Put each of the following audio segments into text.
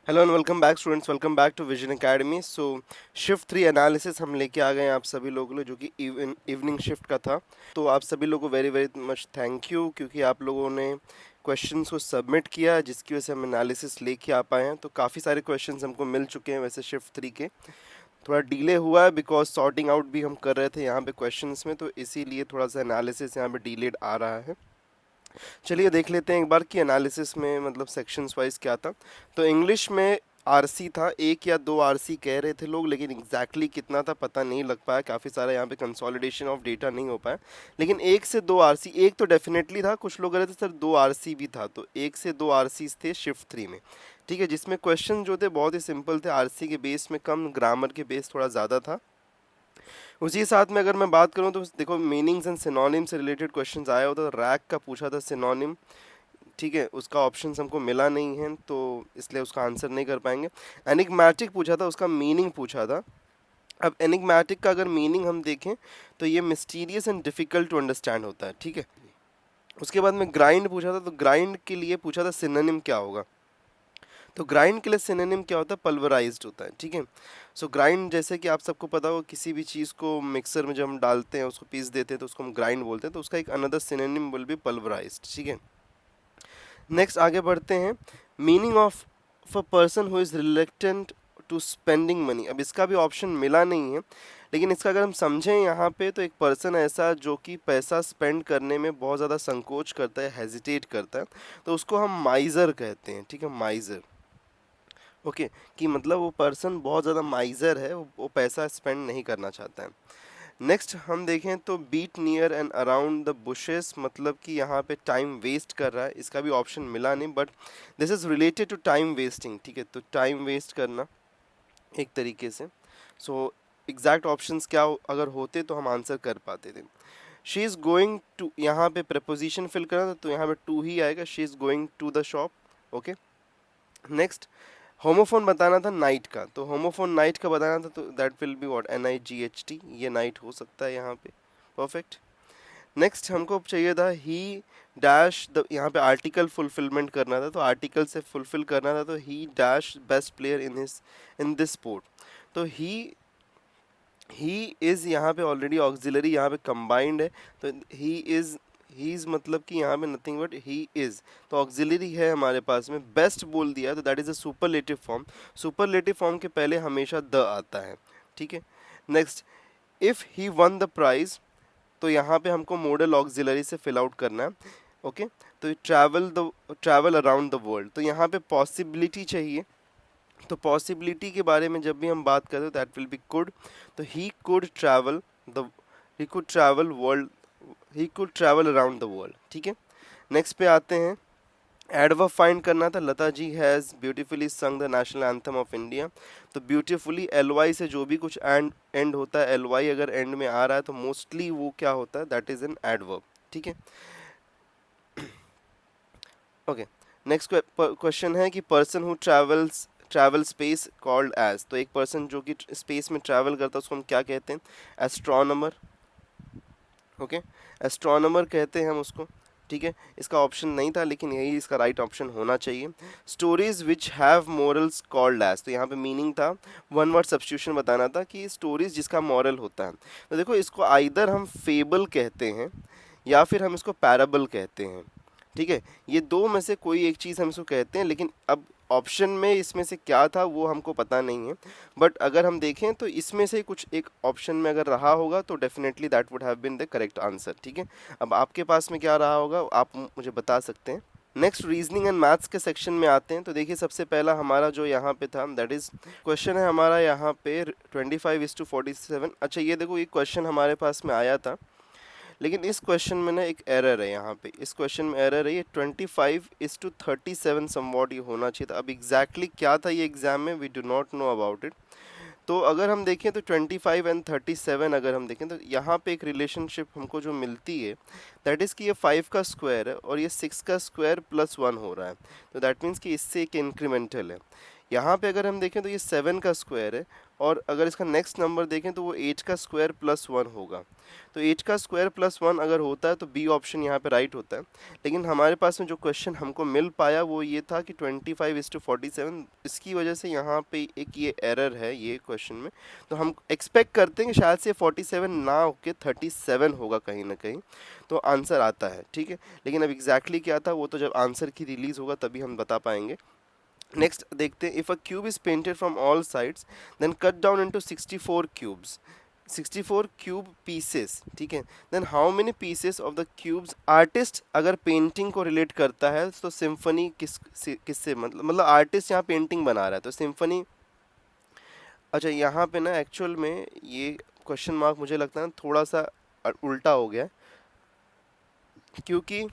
Hello and welcome back students, welcome back to vision academy. So shift 3 analysis हम लेके आ गए हैं आप सभी लोगों के लिए, जो कि इवनिंग शिफ्ट का था। तो आप सभी लोगों को very very much thank you, क्योंकि आप लोगों ने क्वेश्चंस को सबमिट किया, जिसकी वजह से हम एनालिसिस लेके आ पाए हैं। तो काफ़ी सारे क्वेश्चंस हमको मिल चुके हैं वैसे शिफ्ट 3 के। थोड़ा डिले हुआ है बिकॉज सॉर्टिंग आउट भी हम कर रहे थे यहाँ पे क्वेश्चंस में, तो इसीलिए थोड़ा सा एनालिसिस यहाँ पे डिलेड आ रहा है। चलिए देख लेते हैं एक बार कि एनालिसिस में मतलब सेक्शंस वाइज क्या था। तो इंग्लिश में आरसी था, एक या दो आरसी कह रहे थे लोग, लेकिन एग्जैक्टली कितना था पता नहीं लग पाया। काफ़ी सारा यहाँ पे कंसोलिडेशन ऑफ डेटा नहीं हो पाया, लेकिन एक से दो आरसी, एक तो डेफिनेटली था। कुछ लोग कह रहे थे सर दो आरसी भी था, तो एक से दो आरसी थे शिफ्ट 3 में। ठीक है, जिसमें क्वेश्चन जो थे बहुत ही सिंपल थे, आरसी के बेस में कम, ग्रामर के बेस थोड़ा ज़्यादा था। उसी साथ में अगर मैं बात करूं तो देखो मीनिंग्स एंड सिनोनिम से रिलेटेड क्वेश्चंस आया होता, तो रैक का पूछा था सिनोनिम। ठीक है, उसका ऑप्शन हमको मिला नहीं है, तो इसलिए उसका आंसर नहीं कर पाएंगे। एनिग्मेटिक पूछा था, उसका मीनिंग पूछा था। अब एनिग्मेटिक का अगर मीनिंग हम देखें तो ये mysterious and difficult to understand होता है। ठीक है, उसके बाद में ग्राइंड पूछा था, तो ग्राइंड के लिए पूछा था सिनोनिम क्या होगा। तो ग्राइंड के लिए सिनोनिम क्या होता है, पल्वराइज्ड होता है। ठीक है, सो ग्राइंड जैसे कि आप सबको पता हो, किसी भी चीज़ को मिक्सर में जब हम डालते हैं, उसको पीस देते हैं, तो उसको हम ग्राइंड बोलते हैं। तो उसका एक another synonym will be pulverised. ठीक है, नेक्स्ट आगे बढ़ते हैं। Meaning of a person who is reluctant to spending money. अब इसका भी ऑप्शन मिला नहीं है, लेकिन इसका अगर हम समझें यहाँ पे, तो एक पर्सन ऐसा जो कि पैसा स्पेंड करने में बहुत ज़्यादा संकोच करता है, हेजिटेट करता है, तो उसको हम माइज़र कहते हैं। ठीक है, माइज़र। ओके, कि मतलब वो पर्सन बहुत ज़्यादा माइज़र है, वो पैसा स्पेंड नहीं करना चाहता है। नेक्स्ट हम देखें तो beat near and around the bushes, मतलब कि यहाँ पे टाइम वेस्ट कर रहा है। इसका भी ऑप्शन मिला नहीं, but this is related to time wasting. ठीक है, तो टाइम वेस्ट करना एक तरीके से। सो एग्जैक्ट ऑप्शंस क्या अगर होते तो हम आंसर कर पाते थे। शी इज़ गोइंग टू, यहाँ पे प्रपोजिशन फिल करना था, तो यहाँ पे टू ही आएगा, she is going to the shop. Okay, next homophone बताना था नाइट का, तो होमोफोन नाइट का बताना था, तो that will be what, NIGHT, ये नाइट हो सकता है यहाँ पे। परफेक्ट। नेक्स्ट हमको चाहिए था ही डैश द, यहाँ पे आर्टिकल फुलफिलमेंट करना था, तो आर्टिकल से फुलफिल करना था, तो ही dash best player in this sport. तो ही इज़ यहाँ पे ऑलरेडी ऑक्सिलरी यहाँ पे कंबाइंड है, तो ही इज़ मतलब कि यहाँ पे नथिंग बट ही इज़, तो ऑक्सिलरी है हमारे पास में। बेस्ट बोल दिया है, तो that is a superlative form. Superlative form के पहले हमेशा द आता है। ठीक है, next if he won the prize, तो यहाँ पे हमको मॉडल ऑक्सिलरी से फिल आउट करना है। ओके, तो ट्रैवल अराउंड द वर्ल्ड, तो यहाँ पे पॉसिबिलिटी चाहिए। तो पॉसिबिलिटी के बारे में जब भी हम बात करते हैं, दैट विल बी कुड, तो the he could travel world, he could travel around the world. ठीक है, नेक्स्ट पे आते हैं। एडवर्ब फाइंड करना था, लता जी हैज़ ब्यूटीफुली संग the national anthem of India. तो ब्यूटीफुली LY से जो भी कुछ एंड होता है, LY अगर एंड में आ रहा है, तो मोस्टली वो क्या होता है, दैट इज़ एन एडवर्ब। ठीक है, ओके। नेक्स्ट क्वेश्चन है कि person who travel space called as, तो एक पर्सन जो कि स्पेस में ट्रैवल करता है उसको हम क्या कहते हैं, एस्ट्रोनमर। ओके, एस्ट्रोनमर कहते हैं हम उसको। ठीक है, इसका ऑप्शन नहीं था, लेकिन यही इसका राइट ऑप्शन होना चाहिए। Stories which have morals called as, तो यहाँ पे मीनिंग था, वन वर्ड सब्स्टिट्यूशन बताना था कि स्टोरीज जिसका मॉरल होता है। तो देखो, इसको आइदर हम फेबल कहते हैं या फिर हम इसको पैराबल कहते हैं। ठीक है, ये दो में से कोई एक चीज़ हम इसको कहते हैं, लेकिन अब ऑप्शन में इसमें से क्या था वो हमको पता नहीं है। बट अगर हम देखें तो इसमें से कुछ एक ऑप्शन में अगर रहा होगा, तो definitely that would have been the correct answer. ठीक है, अब आपके पास में क्या रहा होगा आप मुझे बता सकते हैं। नेक्स्ट रीजनिंग एंड मैथ्स के सेक्शन में आते हैं। तो देखिए, सबसे पहला हमारा जो यहाँ पे था, दैट इज़ क्वेश्चन है हमारा यहाँ पे 25:47। अच्छा, ये देखो, ये क्वेश्चन हमारे पास में आया था, लेकिन इस क्वेश्चन में ना एक एरर है। यहाँ पे इस क्वेश्चन में एरर है, ये 25:37 समवॉट ये होना चाहिए था। अब एग्जैक्टली क्या था ये एग्जाम में, we do not know about it. तो अगर हम देखें तो 25 एंड 37 अगर हम देखें, तो यहाँ पे एक रिलेशनशिप हमको जो मिलती है, दैट इज़ कि ये 5 का स्क्वायर है और ये 6 का स्क्वायर प्लस 1 हो रहा है, तो दैट मीन्स कि इससे एक इंक्रीमेंटल है। यहाँ पे अगर हम देखें तो ये 7 का स्क्वायर है, और अगर इसका नेक्स्ट नंबर देखें तो वो 8 का स्क्वायर प्लस 1 होगा। तो 8 का स्क्वायर प्लस 1 अगर होता है तो बी ऑप्शन यहाँ पे राइट होता है। लेकिन हमारे पास में जो क्वेश्चन हमको मिल पाया वो ये था कि 25:47, इसकी वजह से यहाँ पे एक ये एरर है ये क्वेश्चन में। तो हम एक्सपेक्ट करते हैं कि शायद से 47 ना होके 37 होगा कहीं ना कहीं, तो आंसर आता है, ठीक है। लेकिन अब एग्जैक्टली क्या था वो तो जब आंसर की रिलीज होगा तभी हम बता पाएंगे। नेक्स्ट देखते हैं, if a cube is painted from all sides then cut down into 64 cubes, 64 cube pieces, ठीक है। Then how many pieces of the cubes artist, अगर पेंटिंग को रिलेट करता है तो सिम्फनी किससे मतलब आर्टिस्ट यहाँ पेंटिंग बना रहा है तो सिम्फनी। अच्छा यहाँ पे ना एक्चुअल में ये क्वेश्चन मार्क मुझे लगता है थोड़ा सा उल्टा हो गया, क्योंकि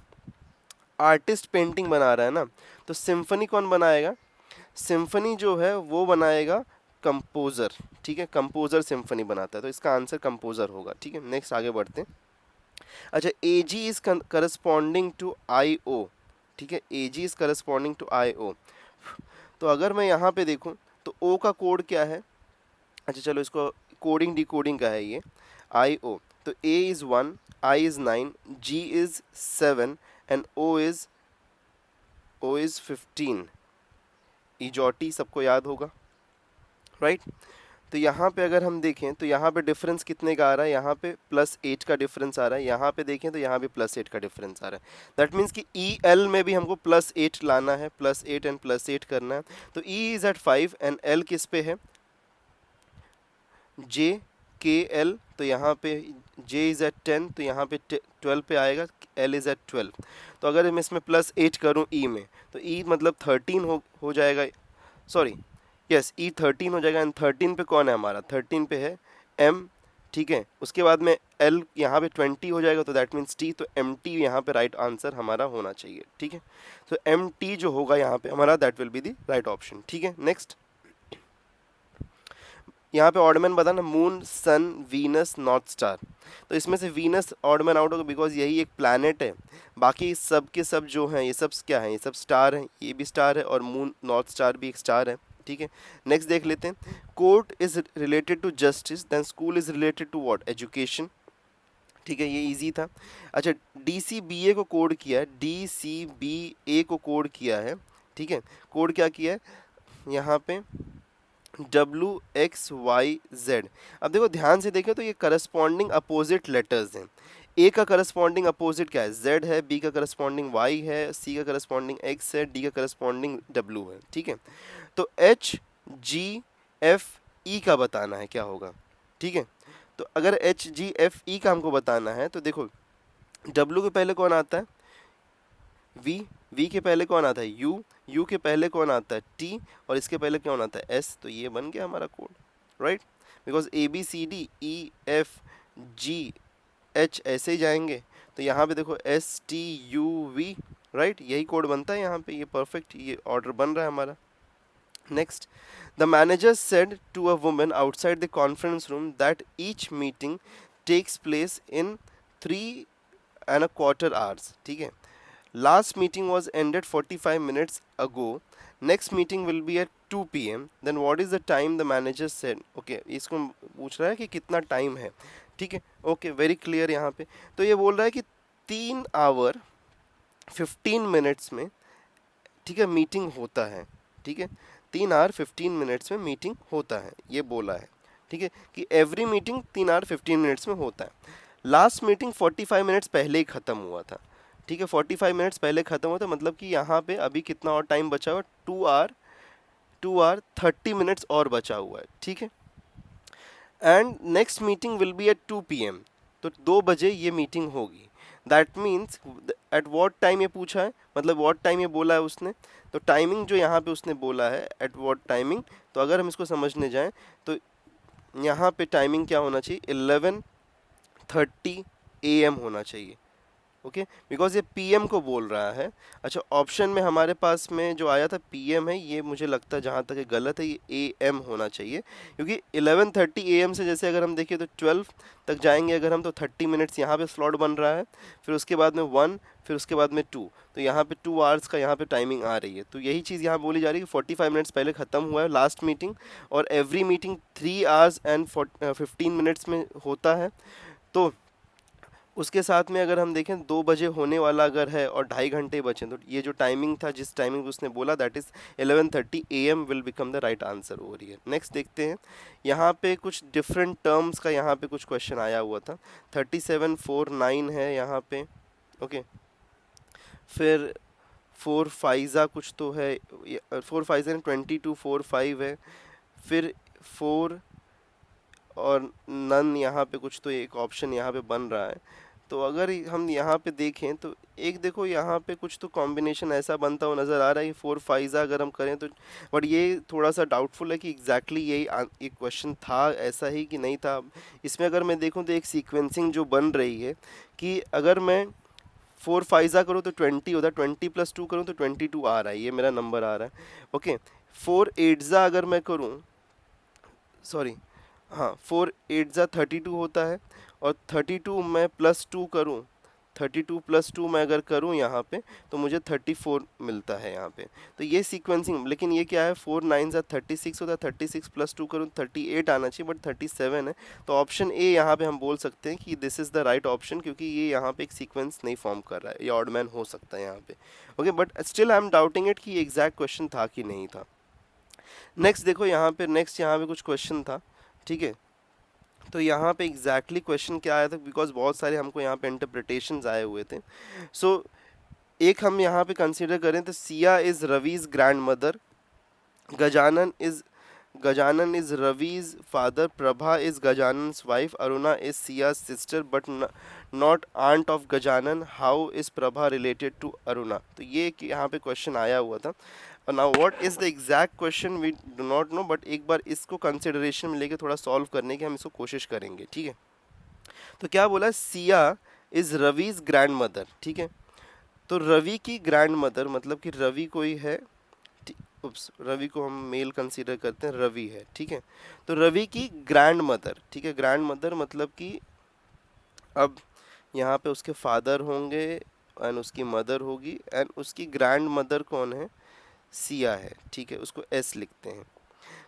आर्टिस्ट पेंटिंग बना रहा है ना, तो सिम्फनी कौन बनाएगा? सिम्फनी जो है वो बनाएगा कंपोज़र, ठीक है। कंपोज़र सिम्फनी बनाता है, तो इसका आंसर कंपोज़र होगा, ठीक है। नेक्स्ट आगे बढ़ते हैं। अच्छा, ए जी इज़ करस्पॉन्डिंग टू आई ओ, ठीक है। ए जी is corresponding to I O, तो अगर मैं यहाँ पे देखूँ तो ओ का कोड क्या है? अच्छा चलो इसको कोडिंग डिकोडिंग का है ये, आई ओ। तो A is 1, I is 9, G is 7 and O is 15। इजॉटी सबको याद होगा, राइट। तो यहाँ पे अगर हम देखें तो यहाँ पे डिफरेंस कितने का आ रहा है? यहाँ पे +8 का डिफरेंस आ रहा है, यहाँ पे देखें तो यहाँ भी +8 का डिफरेंस आ रहा है। दैट मीन्स कि ई एल में भी हमको +8 लाना है, +8 एंड +8 करना है। तो E is eight 5 and L किस पे है? जे के एल, तो यहाँ पे जे इज़ एट 10, तो यहाँ पे 12 पे आएगा, एल इज़ एट 12। तो अगर मैं इसमें +8 करूँ ई में, तो ई मतलब 13 हो जाएगा, सॉरी यस ई 13 हो जाएगा। एंड 13 पे कौन है हमारा? 13 पे है एम, ठीक है। उसके बाद में एल यहाँ पे 20 हो जाएगा, तो दैट मीन्स टी, तो एम टी यहाँ पे राइट आंसर हमारा होना चाहिए, ठीक है। तो एम टी जो होगा यहाँ पे हमारा that will be the right option, ठीक है। नेक्स्ट यहाँ पे ऑडमैन बताना, मून, सन, वीनस, नॉर्थ स्टार। तो इसमें से वीनस ऑडमैन आउट होगा बिकॉज यही एक प्लैनेट है, बाकी सब के सब जो हैं ये सब क्या हैं? ये सब स्टार हैं, ये भी स्टार है और मून नॉर्थ स्टार भी एक स्टार है, ठीक है। नेक्स्ट देख लेते हैं, court is related to justice, then school is related to what? Education, ठीक है, ये इजी था। अच्छा, डी सी बी ए को कोड किया है, डी सी बी ए को कोड किया है, ठीक है। कोड क्या किया है यहाँ पे? WXYZ। अब देखो ध्यान से देखें तो ये करस्पॉन्डिंग अपोजिट लेटर्स हैं। ए का करस्पॉन्डिंग अपोजिट क्या है? Z है, बी का करस्पॉन्डिंग Y है, सी का करस्पॉन्डिंग X है, डी का करस्पॉन्डिंग W है, ठीक है। तो HGFE का बताना है क्या होगा, ठीक है। तो अगर HGFE का हमको बताना है तो देखो W के पहले कौन आता है? वी के पहले कौन आता है? यू के पहले कौन आता है? टी, और इसके पहले कौन आता है? एस। तो ये बन गया हमारा code, right. Because ABCDEFG H ऐसे ही जाएंगे, तो यहाँ पे देखो STUV, राइट, यही कोड बनता है यहाँ पे, ये परफेक्ट ये ऑर्डर बन रहा है हमारा। Next, the manager said to a woman outside the conference room that each meeting takes place in 3¼ hours, ठीक है। Last meeting was ended 45 minutes ago. Next meeting will be at 2 PM. Then what is the time the manager said? Okay, इसको पूछ रहा है कि कितना time है, ठीक है। ओके, वेरी क्लियर यहाँ पे। तो ये बोल रहा है कि 3 आवर 15 मिनट्स में, ठीक है, मीटिंग होता है, ठीक है। 3 आवर 15 मिनट्स में मीटिंग होता है, ये बोला है, ठीक है, कि एवरी मीटिंग 3 आवर 15 मिनट्स में होता है। लास्ट मीटिंग 45 मिनट्स पहले ही ख़त्म हुआ था, ठीक है। 45 मिनट्स पहले ख़त्म हुआ था, मतलब कि यहाँ पे अभी कितना और टाइम बचा हुआ? 2 आवर 30 मिनट्स और बचा हुआ है, ठीक है। And next meeting will be at 2 PM, तो 2 बजे ये मीटिंग होगी। That means at what time ये पूछा है, मतलब वॉट टाइम ये बोला है उसने, तो टाइमिंग जो यहाँ पे उसने बोला है एट वॉट टाइमिंग, तो अगर हम इसको समझने जाएँ तो यहाँ पे टाइमिंग क्या होना चाहिए? 11:30 AM होना चाहिए, ओके, बिकॉज ये पीएम को बोल रहा है। अच्छा, ऑप्शन में हमारे पास में जो आया था पीएम है, ये मुझे लगता है जहाँ तक ये गलत है, ये एएम होना चाहिए, क्योंकि 11:30 एएम से जैसे अगर हम देखें तो 12 तक जाएंगे अगर हम, तो 30 मिनट्स यहाँ पे स्लॉट बन रहा है, फिर उसके बाद में 1, फिर उसके बाद में 2, तो यहाँ पे 2 आवर्स का यहाँ पे टाइमिंग आ रही है। तो यही चीज़ यहाँ बोली जा रही है कि 45 मिनट्स पहले ख़त्म हुआ है लास्ट मीटिंग, और every meeting 3 hours and 15 minutes में होता है। तो उसके साथ में अगर हम देखें 2 बजे होने वाला अगर है और 2.5 घंटे बचे, तो ये जो टाइमिंग था, जिस टाइमिंग उसने बोला, that is 11:30 AM will become the right answer over here. Next देखते हैं, यहाँ पे कुछ डिफरेंट टर्म्स का यहाँ पे कुछ क्वेश्चन आया हुआ था। 3749 है यहाँ पे, ओके। फिर 4 फाइज़ा कुछ तो है, 4 फाइज़ा 22 4 5 है। फिर 4 और नन यहाँ पे कुछ तो एक ऑप्शन यहाँ पे बन रहा है। तो अगर हम यहाँ पे देखें तो एक देखो यहाँ पे कुछ तो कॉम्बिनेशन ऐसा बनता हुआ नज़र आ रहा है कि 4 फाइज़ा अगर हम करें तो, बट ये थोड़ा सा डाउटफुल है कि एग्जैक्टली यही एक क्वेश्चन था ऐसा ही कि नहीं था। इसमें अगर मैं देखूँ तो एक सीक्वेंसिंग जो बन रही है कि अगर मैं 4 फाइज़ा करूँ तो 20 होता है, 20 + 2 करूँ तो 22 आ रहा है, ये मेरा नंबर आ रहा है, ओके। 4 एट्ज़ा अगर मैं करूँ, सॉरी, हाँ, 4 8 32 होता है, और 32 मैं +2 करूँ, 32 + 2 मैं अगर करूँ यहाँ पे, तो मुझे 34 मिलता है यहाँ पे। तो ये सीक्वेंसिंग, लेकिन ये क्या है, 4 9 36 होता है, 36 + 2 करूँ 38 आना चाहिए, बट 37 है। तो ऑप्शन ए यहाँ पे हम बोल सकते हैं कि this is the right option, क्योंकि ये यहाँ पे एक सीक्वेंस नहीं फॉर्म कर रहा है, ये ऑड मैन हो सकता है यहाँ पे, okay. But still I am doubting it कि ये एग्जैक्ट क्वेश्चन था कि नहीं था। नेक्स्ट देखो यहाँ पे, नेक्स्ट यहाँ पे कुछ क्वेश्चन था, ठीक है। तो यहाँ पे एग्जैक्टली क्वेश्चन क्या आया था, बिकॉज बहुत सारे हमको यहाँ पे इंटरप्रिटेशंस आए हुए थे। सो एक हम यहाँ पे कंसीडर करें तो Siya is Ravi's grandmother, Gajanan is Ravi's father, Prabha is Gajanan's wife, Aruna is Siya's sister but not aunt of Gajanan, how is Prabha related to Aruna. तो ये एक यहाँ पे क्वेश्चन आया हुआ था। Now what is the exact question we do not know, but एक बार इसको कंसिडरेशन में लेके थोड़ा सॉल्व करने की हम इसको कोशिश करेंगे, ठीक है। तो क्या बोला, Siya is Ravi's grand mother, ठीक है। तो रवि की ग्रैंड मदर मतलब कि रवि कोई है, रवि को हम मेल कंसीडर करते हैं, रवि है, ठीक है। तो रवि की ग्रैंड मदर, ठीक है, ग्रैंड मदर मतलब कि अब यहाँ पे उसके फादर होंगे एंड उसकी मदर होगी, एंड उसकी ग्रैंड मदर कौन है, सिया है, ठीक है, उसको एस लिखते हैं।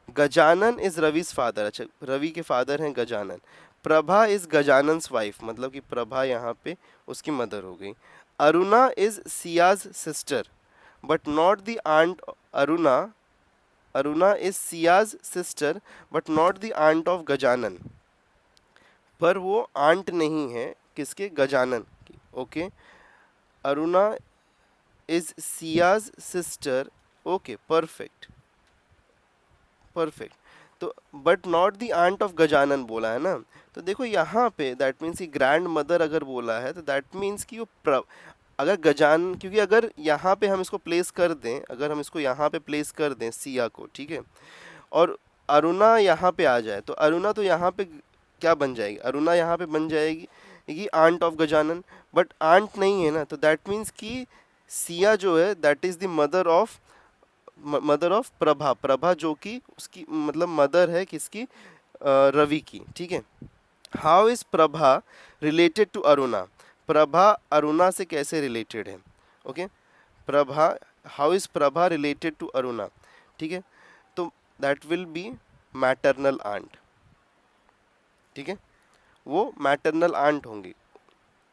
गजानन इज रविज फादर, अच्छा रवि के फादर हैं गजानन। प्रभा इज गजानन्स वाइफ, मतलब कि प्रभा यहाँ पे उसकी मदर हो गई। Aruna is Siya's sister but not the aunt, Aruna, Aruna is Siya's sister but not the aunt of Gajanan, पर वो आंट नहीं है किसके, गजानन की, okay. Aruna is Siya's sister, okay, perfect perfect. तो but not the aunt of Gajanan बोला है ना, तो देखो यहाँ पे दैट मीन्स कि ग्रैंड मदर अगर बोला है तो दैट मीन्स कि वो अगर गजान, क्योंकि अगर यहाँ पे हम इसको प्लेस कर दें, अगर हम इसको यहाँ पे प्लेस कर दें सिया को, ठीक है, और अरुणा यहाँ पे आ जाए, तो अरुणा तो यहाँ पे क्या बन जाएगी, अरुणा यहाँ पे बन जाएगी कि aunt of Gajanan, but aunt नहीं है ना, तो दैट मीन्स कि सिया जो है that is the mother of Prabha, Prabha जो कि उसकी मतलब मदर है किसकी, रवि की, ठीक है। How is Prabha related to Aruna, Prabha Aruna से कैसे रिलेटेड है, okay. Prabha, how is Prabha related to Aruna, ठीक है। तो that will be maternal aunt, ठीक है, वो मैटरनल आंट होंगी,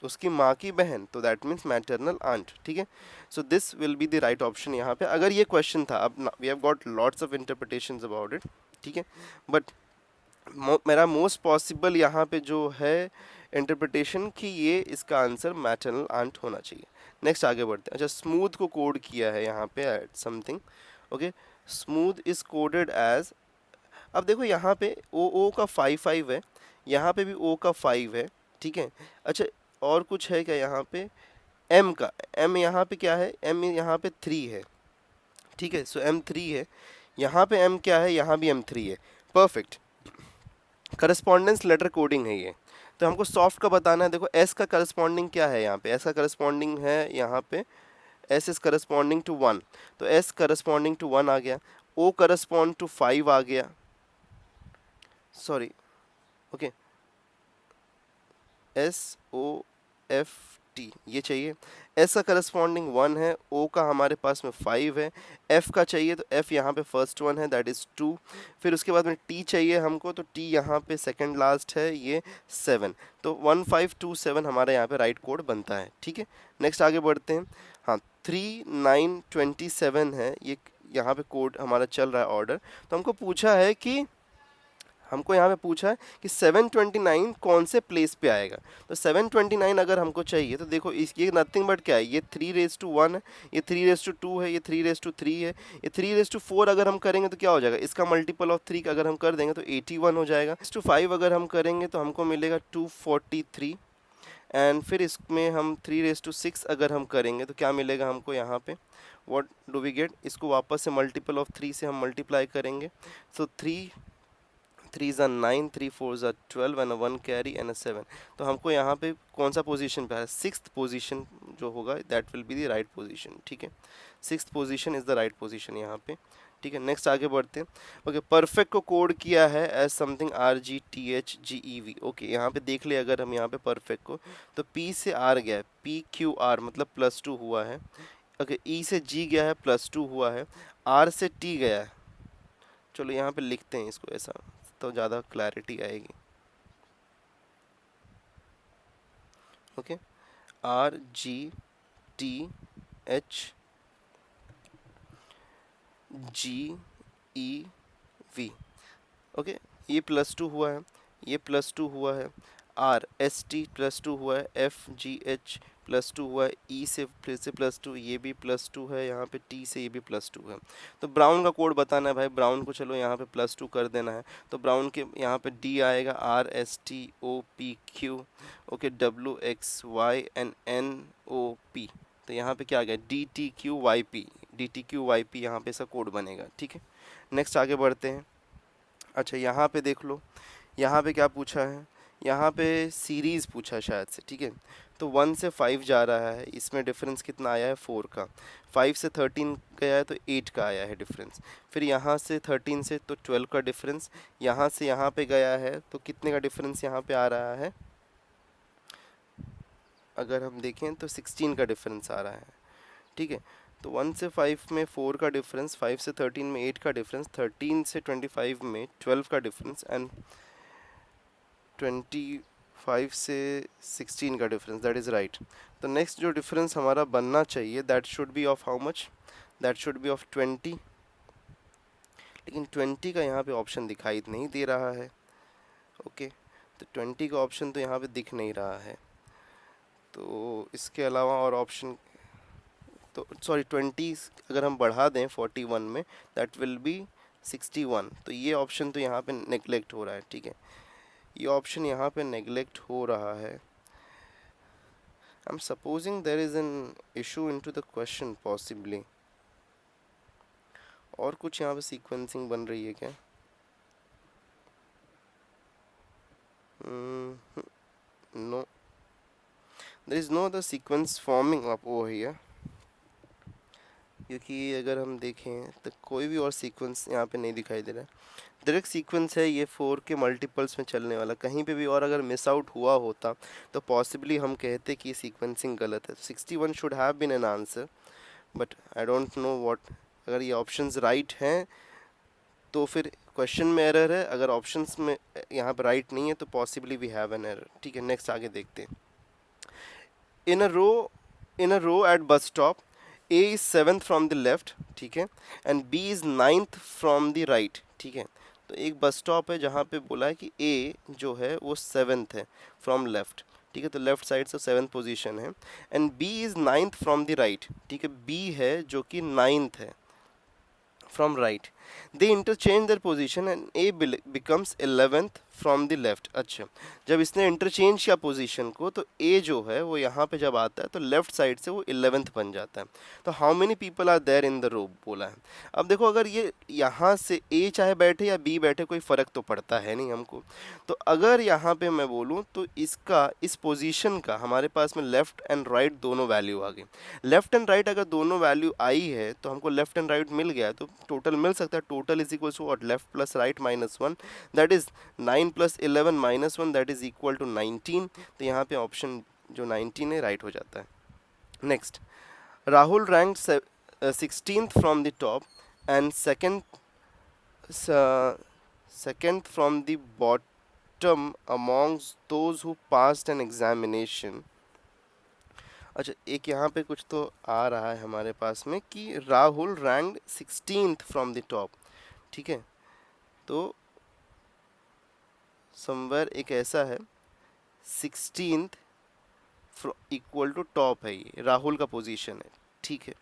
उसकी माँ की बहन, तो दैट मीन्स मैटरनल आंट, ठीक है। So this will be the right option यहाँ पे, अगर ये क्वेश्चन था। अब we have got lots of interpretations about it, ठीक है, बट मेरा मोस्ट पॉसिबल यहाँ पे जो है इंटरप्रिटेशन कि ये इसका आंसर मैटरनल आंट होना चाहिए। नेक्स्ट आगे बढ़ते हैं। अच्छा, स्मूथ को कोड किया है यहाँ पे at something, okay. Smooth is coded as, अब देखो यहाँ पे ओ का 5 है, यहाँ पे भी ओ का 5 है, ठीक है। अच्छा, और कुछ है क्या यहाँ पे, एम का, एम यहाँ पे क्या है, एम यहाँ पे 3 है, ठीक है। सो एम 3 है, यहाँ पे एम क्या है, यहाँ भी एम 3 है, परफेक्ट। करस्पॉन्डेंस लेटर कोडिंग है ये। तो हमको सॉफ्ट का बताना है। देखो एस का करस्पॉन्डिंग क्या है यहाँ पे, एस का करस्पॉन्डिंग है यहाँ पे एस इज करस्पॉन्डिंग टू 1, तो एस करस्पॉन्डिंग टू 1 आ गया। ओ करस्पॉन्ड टू 5 आ गया, sorry okay, S O F T ये चाहिए। एस का करस्पॉन्डिंग 1 है, ओ का हमारे पास में 5 है, एफ का चाहिए तो एफ यहाँ पे फर्स्ट वन है दैट इज़ 2, फिर उसके बाद में टी चाहिए हमको तो टी यहाँ पे सेकंड लास्ट है ये 7, तो 1527 हमारा यहाँ पे राइट कोड बनता है। ठीक है, नेक्स्ट आगे बढ़ते हैं। हाँ 3927 है ये यहाँ पे कोड हमारा चल रहा है ऑर्डर। तो हमको पूछा है कि हमको यहाँ पे पूछा है कि 729 कौन से प्लेस पे आएगा। तो 729 अगर हमको चाहिए तो देखो इस ये नथिंग बट क्या है, ये 3 raised to 1 है, ये 3 raised to 2 है, ये 3 raised to 3 है, ये 3 raised to 4 अगर हम करेंगे तो क्या हो जाएगा, इसका मल्टीपल ऑफ 3 अगर हम कर देंगे तो 81 हो जाएगा। 5 अगर हम करेंगे तो हमको मिलेगा 243, एंड फिर इसमें हम 3 raised to 6 अगर हम करेंगे तो क्या मिलेगा हमको यहाँ पे, व्हाट डू वी गेट, इसको वापस से मल्टीपल ऑफ 3 से हम मल्टीप्लाई करेंगे। सो 3 are 9, 3 4s are 12 and a 1 carry and a 7। तो हमको यहाँ पे कौन सा पोजीशन पे है, 6th पोजीशन जो होगा that will be the right position. ठीक है, 6th position is the right position यहाँ पे। ठीक है, नेक्स्ट आगे बढ़ते हैं। ओके, परफेक्ट को कोड किया है एज समथिंग RGTHGEV। ओके, यहाँ पे देख ले अगर हम यहाँ पे परफेक्ट को, तो P से R गया है, PQR मतलब +2 हुआ है। ओके, E से G गया है +2 हुआ है, R से T गया है। चलो यहाँ पे लिखते हैं इसको ऐसा तो ज़्यादा क्लैरिटी आएगी। Okay, RGTHGEV। ओके, ये +2 हुआ है, ये +2 हुआ है, RST +2 हुआ है, FGH +2 हुआ है, E से फिर से +2, ये भी +2 है, यहाँ पे T से ये भी +2 है। तो ब्राउन का कोड बताना है भाई, ब्राउन को चलो यहाँ पे +2 कर देना है। तो ब्राउन के यहाँ पे D आएगा RSTOPQ, okay, WXY and NOP। तो यहाँ पे क्या आ गया DTQYP, DTQYP यहाँ पे इसका कोड बनेगा। ठीक है, नेक्स्ट आगे बढ़ते हैं। अच्छा यहाँ पे देख लो, यहाँ पे क्या पूछा है, यहाँ पे सीरीज़ पूछा है शायद से। ठीक है, तो 1 से 5 जा रहा है, इसमें डिफरेंस कितना आया है 4 का, 5 से 13 गया है तो 8 का आया है डिफरेंस, फिर यहाँ से 13 से तो 12 का डिफरेंस, यहाँ से यहाँ पे गया है तो कितने का डिफरेंस यहाँ पे आ रहा है, अगर हम देखें तो 16 का डिफरेंस आ रहा है। ठीक है, तो 1 से 5 में 4 का डिफरेंस, 5 से 13 में 8 का डिफरेंस, 13 से 25 में 12 का डिफरेंस, एंड 25 से 16 का डिफरेंस, दैट इज़ राइट। तो नेक्स्ट जो डिफरेंस हमारा बनना चाहिए that should be of how much, that should be of 20, लेकिन 20 का यहाँ पे ऑप्शन दिखाई नहीं दे रहा है। ओके, तो 20 का ऑप्शन तो यहाँ पे दिख नहीं रहा है, तो इसके अलावा और ऑप्शन, तो सॉरी 20 अगर हम बढ़ा दें 41 में दैट विल बी 61, तो ये ऑप्शन तो यहाँ पे नेगलेक्ट हो रहा है। ठीक है, ये ऑप्शन यहाँ पे नेगलेक्ट हो रहा है। I am supposing there is an issue into the question possibly, और कुछ यहाँ पे सीक्वेंसिंग बन रही है क्या? No, there is no the sequence forming up over here, क्योंकि अगर हम देखें तो कोई भी और सीक्वेंस यहाँ पे नहीं दिखाई दे रहा है। डायरेक्ट सीक्वेंस है ये 4 के मल्टीपल्स में चलने वाला, कहीं पे भी और अगर मिस आउट हुआ होता तो पॉसिबली हम कहते कि सीक्वेंसिंग गलत है। 61 should have been an answer, but I don't know what, अगर ये ऑप्शंस राइट हैं तो फिर क्वेश्चन में एरर है, अगर ऑप्शंस में यहाँ पर राइट नहीं है तो possibly we have an error. ठीक है, नेक्स्ट आगे देखते हैं। In a row at bus stop A is 7th from the left, ठीक है, and B is 9th from the right. ठीक है, तो एक बस स्टॉप है जहाँ पे बोला है कि A जो है वो 7th है फ्रॉम लेफ्ट। ठीक है, तो लेफ्ट साइड से 7th पोजीशन है, and B is 9th from the right. ठीक है, B है जो कि 9th है from right. They interchange their position and A becomes 11th from the left. अच्छा, जब इसने इंटरचेंज किया पोजीशन को तो ए जो है वो यहाँ पे जब आता है तो लेफ्ट साइड से वो 11th बन जाता है। तो how many people are there in the row बोला है। अब देखो अगर ये यहाँ से ए चाहे बैठे या बी बैठे कोई फ़र्क तो पड़ता है नहीं हमको। तो अगर यहाँ पे मैं बोलूँ तो इसका इस पोजीशन का हमारे पास में लेफ़्ट एंड राइट दोनों वैल्यू आ गई। लेफ़्ट एंड राइट अगर दोनों वैल्यू आई है तो हमको लेफ़्ट एंड राइट मिल गया, तो टोटल मिल सकता है। Total is equal to what, left plus right minus 1, that is 9 plus 11 minus 1, that is equal to 19। तो यहाँ पे ऑप्शन जो 19 है राइट हो जाता है। Next, Rahul rank 16th from the top and second from the bottom amongst those who passed an examination। अच्छा, एक यहाँ पे कुछ तो आ रहा है हमारे पास में कि Rahul rank 16th from the top. ठीक है, तो समवेयर एक ऐसा है 16th इक्वल टू टॉप है, ये राहुल का पोजीशन है। ठीक है,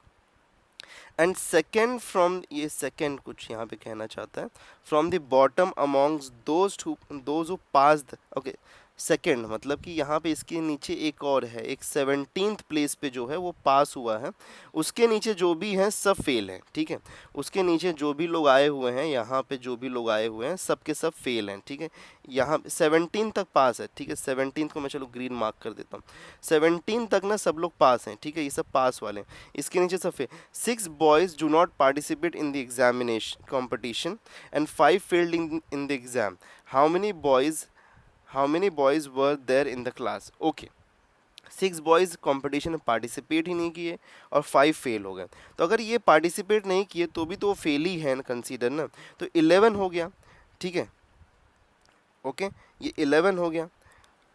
एंड सेकेंड फ्रॉम, ये सेकेंड कुछ यहाँ पे कहना चाहता है, from the bottom amongst those who passed. Okay, second मतलब कि यहाँ पे इसके नीचे एक और है, एक 17th प्लेस पे जो है वो पास हुआ है, उसके नीचे जो भी हैं सब फेल हैं। ठीक है, उसके नीचे जो भी लोग आए हुए हैं, यहाँ पे जो भी लोग आए हुए हैं सब के सब फेल हैं। ठीक है, यहाँ 17 तक पास है। ठीक है, 17 को मैं चलो ग्रीन मार्क कर देता हूँ। 17 तक ना सब लोग पास हैं। ठीक है, ये सब पास वाले हैं, इसके नीचे सब fail. 6 boys do not participate in the examination competition and 5 failed in the exam. How many boys were there in the class? Okay, 6 boys competition में पार्टिसिपेट ही नहीं किए और 5 फेल हो गए। तो अगर ये पार्टिसिपेट नहीं किए तो भी तो वो फेल ही है कंसीडर ना, तो 11 हो गया। ठीक है, ओके, ये 11 हो गया।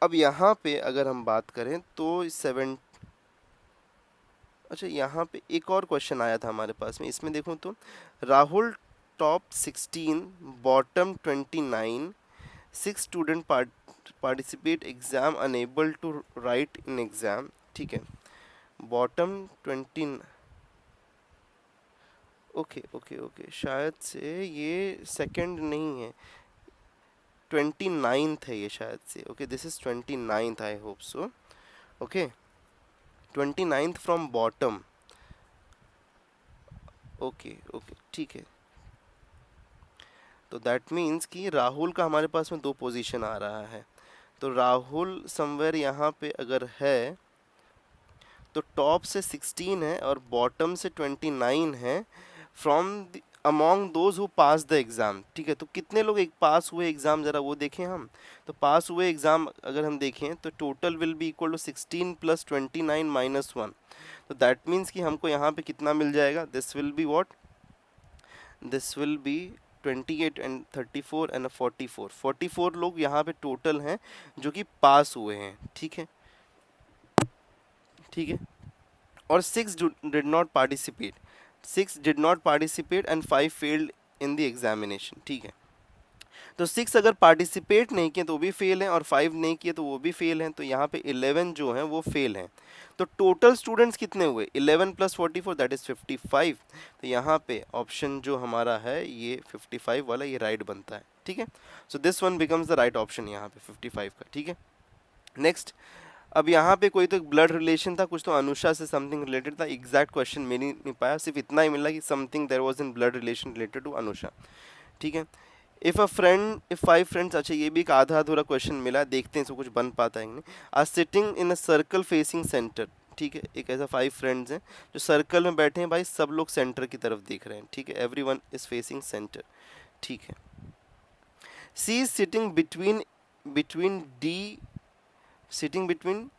अब यहाँ पे अगर हम बात करें तो 7, अच्छा यहाँ पे एक और क्वेश्चन आया था हमारे पास में, इसमें देखो तो Rahul top 16 bottom 29, 6 student participate exam unable to write in exam. ठीक है, बॉटम 20, ओके ओके ओके, शायद से ये सेकंड नहीं है, 29th है ये शायद से। Okay, this is 29th, I hope so. Okay, 29th from bottom. Okay okay, ठीक है, तो दैट मीन्स कि राहुल का हमारे पास में 2 पोजीशन आ रहा है। तो राहुल समवेयर यहाँ पे अगर है तो टॉप से 16 है और बॉटम से 29 है, from among those who pass the exam. ठीक है, तो कितने लोग एक पास हुए एग्ज़ाम ज़रा वो देखें हम। तो पास हुए एग्ज़ाम अगर हम देखें तो total will be equal to 16 plus 29 minus 1। तो दैट मीन्स कि हमको यहाँ पे कितना मिल जाएगा, this will be what, this will B 28 and 34 and 44 लोग यहाँ पे टोटल हैं जो कि पास हुए हैं। ठीक है, ठीक है, और 6 did not participate, 6 did not participate and 5 failed in the examination. ठीक है, तो 6 अगर पार्टिसिपेट नहीं किए तो भी फेल हैं और 5 नहीं किए तो वो भी फेल हैं। तो यहाँ पे 11 जो हैं वो फेल हैं। तो टोटल स्टूडेंट्स कितने हुए, 11 प्लस 44 दैट इज़ 55। तो यहाँ पे ऑप्शन जो हमारा है ये 55 वाला ये राइट बनता है। ठीक है, so this one becomes the right option यहाँ पे 55 का। ठीक है, नेक्स्ट, अब यहाँ पे कोई तो ब्लड रिलेशन था, कुछ तो अनुषा से समथिंग रिलेटेड था। एग्जैक्ट क्वेश्चन मिल नहीं पाया, सिर्फ इतना ही मिला कि something there was in blood relation related to Anusha. ठीक है, इफ़ 5 फ्रेंड्स, अच्छा ये भी एक आधा अधूरा क्वेश्चन मिला, देखते हैं इसको कुछ बन पाता है कि नहीं। Are sitting in a circle facing centre. ठीक है, एक ऐसा 5 फ्रेंड्स हैं जो सर्कल में बैठे हैं, भाई सब लोग सेंटर की तरफ देख रहे हैं। ठीक है, एवरीवन इज फेसिंग सेंटर। ठीक है, C is sitting between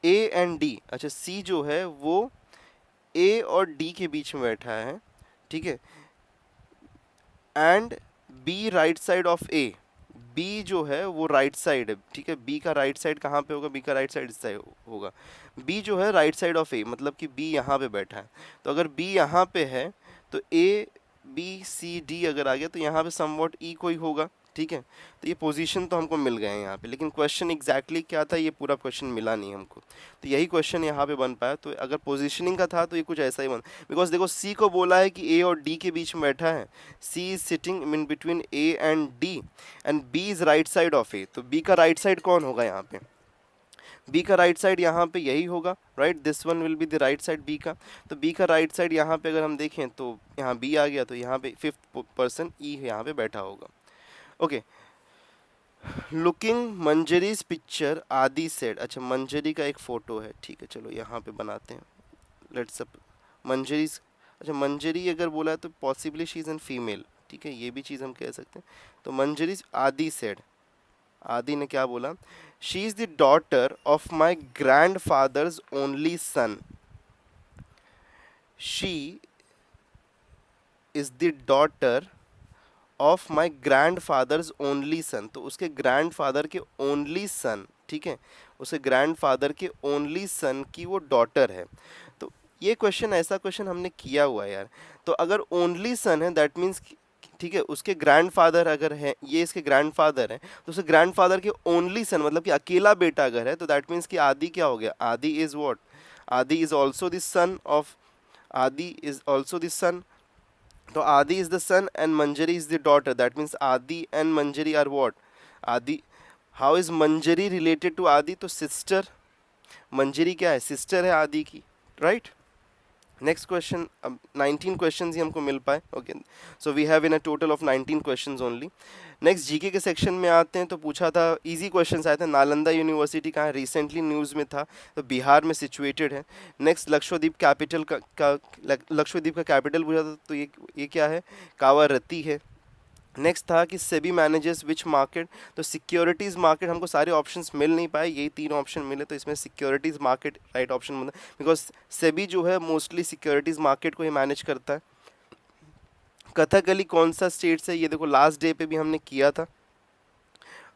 A and D. अच्छा, सी जो है वो ए और डी के बीच में बैठा है। ठीक है, and B right side of A, B जो है वो राइट साइड है। ठीक है, बी का राइट साइड कहाँ पे होगा, बी का राइट साइड इस साइड होगा। बी जो है राइट साइड ऑफ ए, मतलब कि बी यहाँ पे बैठा है। तो अगर बी यहाँ पे है तो ए बी सी डी अगर आ गया तो यहाँ पे समवॉट ई कोई होगा। ठीक है। तो ये पोजीशन तो हमको मिल गए हैं यहाँ पे, लेकिन क्वेश्चन एग्जैक्टली क्या था ये पूरा क्वेश्चन मिला नहीं हमको, तो यही क्वेश्चन यहाँ पे बन पाया। तो अगर पोजीशनिंग का था तो ये कुछ ऐसा ही बन, बिकॉज देखो सी को बोला है कि ए और डी के बीच में बैठा है, C is sitting in between A and D and B is right side of A, तो बी का राइट साइड कौन होगा यहाँ पे, बी का राइट साइड यहाँ पे यही होगा, right, this one will be the right side B का। तो बी का राइट साइड यहाँ पे अगर हम देखें तो यहाँ बी आ गया, तो यहाँ पे फिफ्थ पर्सन ई यहाँ पे बैठा होगा। ओके, लुकिंग मंजरीज पिक्चर आदि सेड, अच्छा मंजरी का एक फ़ोटो है, ठीक है चलो यहाँ पे बनाते हैं, लेट्स अप मंजरीज, अच्छा मंजरी अगर बोला है तो possibly she is an female, ठीक है ये भी चीज़ हम कह सकते हैं। तो मंजरीज आदि सेड, आदि ने क्या बोला, she is the daughter of my grand fathers only son, she is the daughter of my grand fathers only son, तो उसके ग्रैंड फादर के ओनली सन, ठीक है, उसके ग्रैंड फादर के ओनली सन की वो डॉटर है। तो ये क्वेश्चन ऐसा क्वेश्चन हमने किया हुआ है यार, तो अगर ओनली सन है दैट मीन्स, ठीक है, उसके ग्रैंडफादर अगर है, ये इसके ग्रैंडफादर है, तो उसके ग्रैंडफादर के ओनली सन मतलब कि अकेला बेटा अगर है, तो दैट मीन्स कि आदि क्या हो गया, Adi is what, Adi is also the son of, Adi is also the son, तो Adi is the son and Manjari is the daughter, that means Adi and Manjari are what, Adi, how is Manjari related to Adi, तो सिस्टर, मंजरी क्या है, सिस्टर है आदि की, राइट। नेक्स्ट क्वेश्चन, अब 19 question ही हमको मिल पाए, okay, so we have in a total of 19 questions only. Next GK के सेक्शन में आते हैं, तो पूछा था इजी क्वेश्चंस आए थे, नालंदा यूनिवर्सिटी कहाँ है, रिसेंटली न्यूज़ में था, तो बिहार में सिचुएटेड है। नेक्स्ट लक्षद्वीप कैपिटल लक्षद्वीप का कैपिटल पूछा था, तो ये क्या है, कावारत्ती है। नेक्स्ट था कि सेबी मैनेजर्स विच मार्केट, तो सिक्योरिटीज़ मार्केट, हमको सारे ऑप्शंस मिल नहीं पाए, यही 3 ऑप्शन मिले, तो इसमें सिक्योरिटीज़ मार्केट राइट ऑप्शन बना, बिकॉज सेबी जो है मोस्टली सिक्योरिटीज़ मार्केट को ही मैनेज करता है। कथकली कौन सा स्टेट से, ये देखो लास्ट डे पे भी हमने किया था,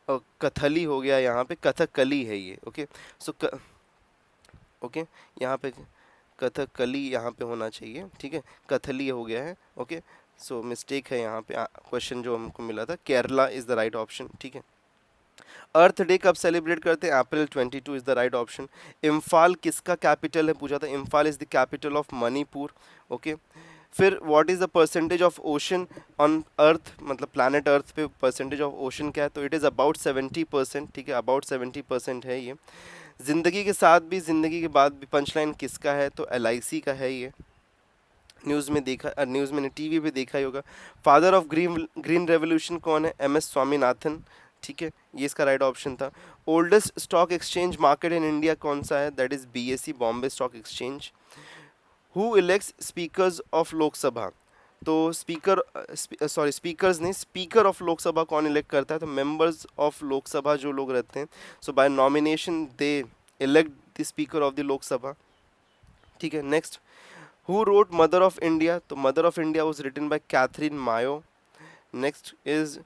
और कथली हो गया यहाँ पे, कथकली है ये, ओके, सो ओके यहाँ पे कथकली यहाँ पे होना चाहिए, ठीक है, कथली हो गया है, ओके, सो मिस्टेक है यहाँ पे, क्वेश्चन जो हमको मिला था, Kerala is the right option, ठीक है। अर्थ डे कब सेलिब्रेट करते हैं, April 22 is the right option. Imphal किसका कैपिटल है पूछा था, Imphal is the capital of Manipur, okay. फिर what is the percentage of ocean on earth, मतलब प्लानट अर्थ पे परसेंटेज ऑफ ओशन क्या है, तो इट इज़ अबाउट 70%, ठीक है, अबाउट 70% है ये। ज़िंदगी के साथ भी ज़िंदगी के बाद भी पंचलाइन किसका है, तो LIC का है ये, न्यूज़ में देखा, न्यूज़ में टीवी पे देखा ही होगा। फादर ऑफ ग्रीन रेवोल्यूशन कौन है, MS स्वामीनाथन, ठीक है, ये इसका राइट ऑप्शन था। Oldest stock exchange market in India कौन सा है, that is BSE, Bombay stock exchange. Who elects speakers of Lok Sabha, तो स्पीकर, सॉरी स्पीकर्स नहीं, स्पीकर ऑफ लोकसभा कौन इलेक्ट करता है, तो मेंबर्स ऑफ लोकसभा जो लोग रहते हैं, so by nomination they elect the speaker of the Lok Sabha, ठीक है। Next, who wrote mother of India, तो mother of India was written by Katherine Mayo. Next is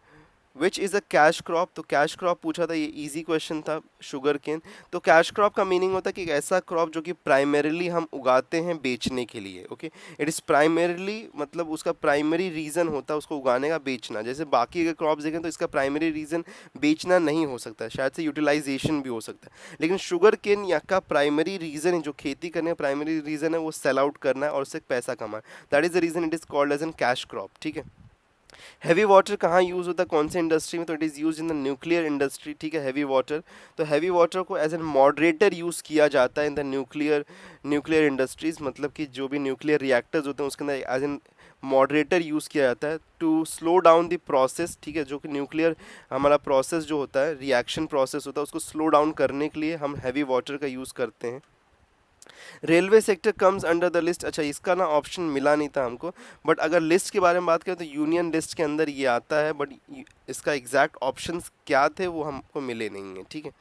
which is a cash crop, तो cash crop पूछा था, ये easy question था, sugar cane. तो cash crop का मीनिंग होता है कि एक ऐसा क्रॉप जो कि प्राइमरीली हम उगाते हैं बेचने के लिए, ओके, इट इज़ प्राइमरीली, मतलब उसका प्राइमरी रीज़न होता है उसको उगाने का, बेचना। जैसे बाकी अगर क्रॉप्स देखें तो इसका प्राइमरी रीज़न बेचना नहीं हो सकता, शायद से यूटिलाइजेशन भी हो सकता है, लेकिन शुगर केन या का प्राइमरी रीज़न है, जो खेती करने का प्राइमरी रीज़न है वो सेल आउट करना है और उससे पैसा कमाना, that is the reason it is called as an cash crop, ठीक है। हैवी वाटर कहाँ यूज़ होता है, कौन से इंडस्ट्री में, तो it is use in the nuclear industry, ठीक है, हैवी वाटर। तो हैवी वाटर को एज एन मॉडरेटर यूज़ किया जाता है इन द न्यूक्लियर इंडस्ट्रीज़, मतलब कि जो भी न्यूक्लियर रिएक्टर्स होते हैं उसके अंदर एज एन मॉडरेटर यूज़ किया जाता है to slow down the process, ठीक है, जो कि न्यूक्लियर हमारा प्रोसेस जो होता है, रिएक्शन प्रोसेस होता है, उसको स्लो डाउन करने के लिए हम हैवी वाटर का यूज़ करते हैं। Railway sector comes under the list, अच्छा इसका ना ऑप्शन मिला नहीं था हमको, बट अगर लिस्ट के बारे में बात करें तो यूनियन लिस्ट के अंदर ये आता है, बट इसका एग्जैक्ट ऑप्शंस क्या थे वो हमको मिले नहीं हैं, ठीक है।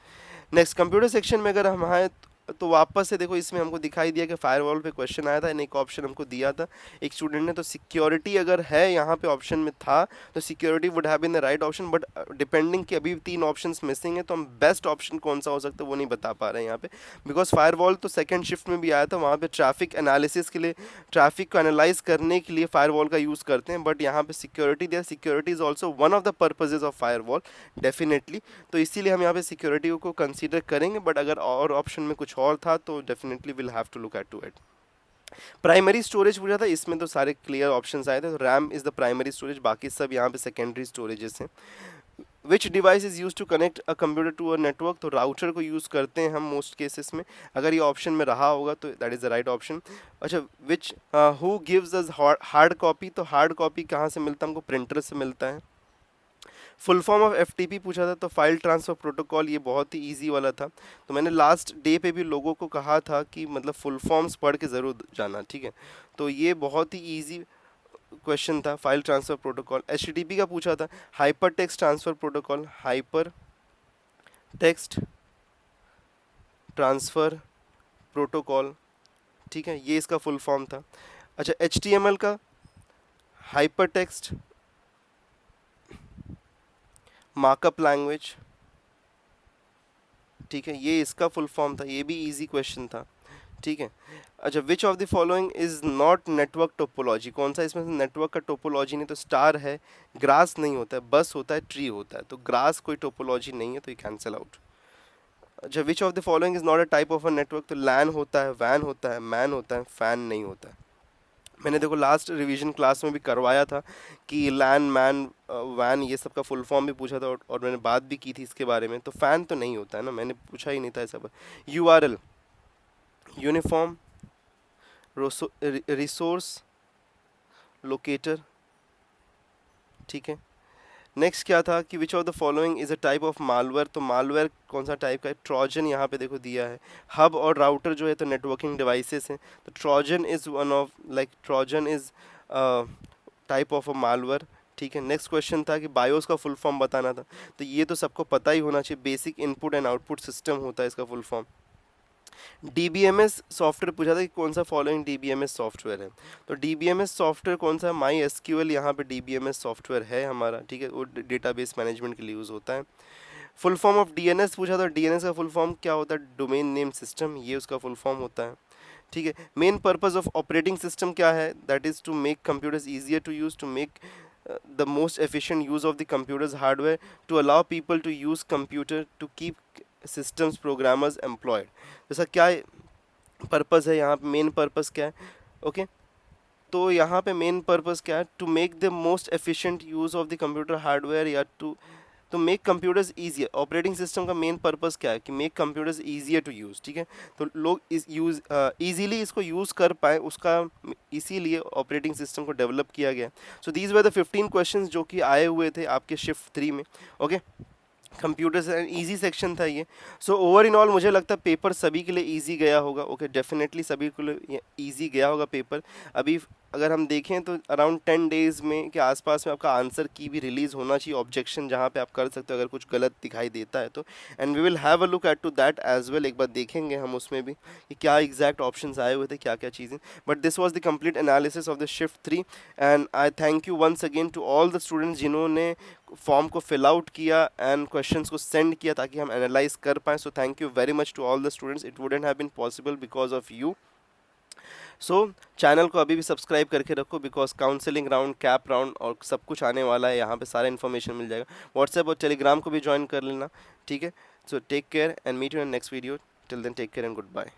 नेक्स्ट कंप्यूटर सेक्शन में अगर हम आए तो वापस से देखो इसमें हमको दिखाई दिया कि फायरवॉल पे क्वेश्चन आया था एंड एक ऑप्शन हमको दिया था एक स्टूडेंट ने, तो सिक्योरिटी अगर है यहाँ पे ऑप्शन में था तो security would have been the right option, but depending कि अभी 3 ऑप्शंस मिसिंग है तो हम बेस्ट ऑप्शन कौन सा हो सकता है वो नहीं बता पा रहे हैं यहाँ पे, बिकॉज फायरवॉल तो सेकंड शिफ्ट में भी आया था, वहाँ पे ट्रैफिक एनालिसिस के लिए, ट्रैफिक को एनालाइज करने के लिए फायरवॉल का यूज़ करते हैं, बट यहाँ पे सिक्योरिटी दिया, security is also one of the purposes of firewall definitely, तो इसीलिए हम यहाँ पे सिक्योरिटी को कंसीडर करेंगे, बट अगर और ऑप्शन में कुछ और था तो definitely will have to look at to it. Primary storage पूछा था, इसमें तो सारे क्लियर ऑप्शंस आए थे, तो RAM is the primary storage, बाकी सब यहाँ पे सेकेंडरी स्टोरेजेस हैं। Which device is use to connect a computer to a network, तो राउटर को यूज़ करते हैं हम मोस्ट केसेस में, अगर ये ऑप्शन में रहा होगा तो that is the right option. अच्छा, which who gives us hard copy, तो हार्ड कॉपी कहाँ से मिलता है हमको, प्रिंटर से मिलता है। फुल फॉर्म ऑफ एफटीपी पूछा था, तो फाइल ट्रांसफ़र प्रोटोकॉल, ये बहुत ही इजी वाला था, तो मैंने लास्ट डे पे भी लोगों को कहा था कि मतलब फुल फॉर्म्स पढ़ के ज़रूर जाना, ठीक है, तो ये बहुत ही इजी क्वेश्चन था, फाइल ट्रांसफ़र प्रोटोकॉल। एचटीटीपी का पूछा था, hyper text transfer protocol, hyper text transfer protocol, ठीक है, ये इसका फुल फॉर्म था। अच्छा, एचटीएमएल का हाइपर टेक्स्ट मार्कअप लैंग्वेज, ठीक है, ये इसका फुल फॉर्म था, ये भी इजी क्वेश्चन था, ठीक है। अच्छा, which of the following is not network topology, कौन सा इसमें से नेटवर्क का टोपोलॉजी नहीं, तो स्टार है, ग्रास नहीं होता है, बस होता है, ट्री होता है, तो ग्रास कोई टोपोलॉजी नहीं है, तो ये कैंसिल आउट। अच्छा, which of the following is not a type of a network, तो लैन होता है, वैन होता है, मैन होता है, फैन नहीं होता है। मैंने देखो लास्ट रिवीजन क्लास में भी करवाया था कि लैन, मैन, वैन, ये सब का फुल फॉर्म भी पूछा था, और मैंने बात भी की थी इसके बारे में, तो फ़ैन तो नहीं होता है ना, मैंने पूछा ही नहीं था ऐसा। यूआरएल, यूनिफॉर्म रिसोर्स लोकेटर, ठीक है। नेक्स्ट क्या था कि which of the following is a type of malware, तो मालवेयर कौन सा टाइप का है, ट्रोजन यहाँ पे देखो दिया है। हब और राउटर जो है तो नेटवर्किंग डिवाइसेस हैं, तो Trojan is one of, like Trojan is type of a malware, ठीक है। नेक्स्ट क्वेश्चन था कि बायोस का फुल फॉर्म बताना था, तो ये तो सबको पता ही होना चाहिए, basic input and output system होता है इसका फुल फॉर्म। डीबीएमएस सॉफ्टवेयर पूछा था कि कौन सा फॉलोइंग डीबीएमएस सॉफ्टवेयर है, तो डीबीएमएस सॉफ्टवेयर कौन सा है, माई एसक्यूएल यहाँ पे डीबीएमएस सॉफ्टवेयर है हमारा, ठीक है, वो डेटाबेस मैनेजमेंट के लिए यूज़ होता है। फुल फॉर्म ऑफ डीएनएस पूछा था, डीएनएस का फुल फॉर्म क्या होता है, डोमेन नेम सिस्टम, ये उसका फुल फॉर्म होता है, ठीक है। Main purpose of operating system क्या है, that is to make computers easier to use, to make the most efficient use of the computer's hardware, to allow people to use computer, to keep systems programmers employed, जैसा क्या purpose है यहाँ पे, main purpose क्या है, okay. तो यहाँ पे मेन पर्पस क्या है, to make the most efficient use of the computer hardware, या to make computers easier, operating system का मेन पर्पस क्या है कि make computers easier to use, ठीक है, तो लोग इस यूज़ ईजीली इसको यूज़ कर पाए, उसका इसीलिए ऑपरेटिंग सिस्टम को डेवलप किया गया। So these were the 15 questions जो कि आए हुए थे आपके शिफ्ट 3 में, okay. Computers and easy section था ये। सो ओवर इन ऑल मुझे लगता है पेपर सभी के लिए ईजी गया होगा, ओके, डेफिनेटली सभी के लिए ईजी गया होगा पेपर। अभी अगर हम देखें तो अराउंड 10 डेज़ में के आसपास में आपका आंसर की भी रिलीज़ होना चाहिए, ऑब्जेक्शन जहाँ पे आप कर सकते हो अगर कुछ गलत दिखाई देता है तो, and we will have a look at to that as well, एक बार देखेंगे हम उसमें भी कि क्या एग्जैक्ट ऑप्शंस आए हुए थे, क्या क्या चीज़ें। But this was the complete analysis of the shift 3, and I thank you once again to all the students जिन्होंने फॉर्म को फिल आउट किया एंड क्वेश्चंस को सेंड किया ताकि हम एनालाइज कर पाएँ। So thank you very much to all the students, it wouldn't have been possible because of you. So channel को अभी भी सब्सक्राइब करके रखो, because counselling round, cap round और सब कुछ आने वाला है, यहाँ पे सारा इन्फॉर्मेशन मिल जाएगा। व्हाट्सएप और टेलीग्राम को भी ज्वाइन कर लेना, ठीक है। So take care and meet you in next video, till then take care and good bye.